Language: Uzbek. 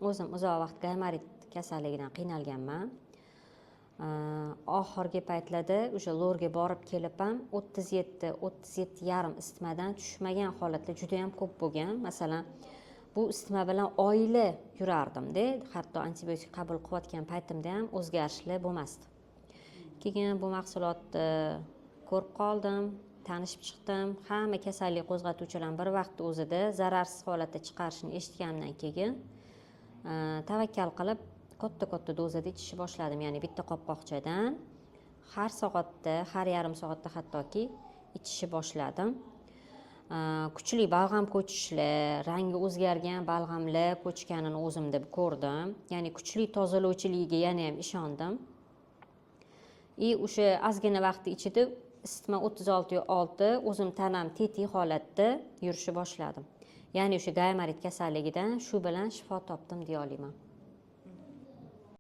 o'zim uzoq vaqt gaymarit kasalligidan qiynalganman. Oxirgi paytlarda o'sha lorga borib kelib ham 37-37,5 isitmadan tushmagan holatlar juda ham ko'p bo'lgan. Masalan, bu isitma bilan oyli yurardim-da, hatto antibiotik qabul qilayotgan paytimda ham o'zgarishlar bo'lmasdi. Keyin bu mahsulotni ko'rib qoldim, tanishib chiqdim. Hamma kasallik qo'zg'atuvchilarni bir vaqtda o'zida zararsiz holatda chiqarishini eshitganimdan keyin tavakkal qilib katta dozada ichishni boshladim. Ya'ni bitta qopqoqchadan har soatda, har yarim soatda hattoki ichishni boshladim. Kuchli balg'am ko'chishlar, rangi o'zgargan balg'amlar ko'chganini o'zimda ko'rdim. Ya'ni kuchli tozalovchiligiga yana ham ishondim. O'sha ozgina vaqt ichida isitma 36,6 o'zim tanam tetik holatda yurishni boshladim. Ya'ni o'sha gaymarit kasalligidan shu bilan shifo topdim deya olaman.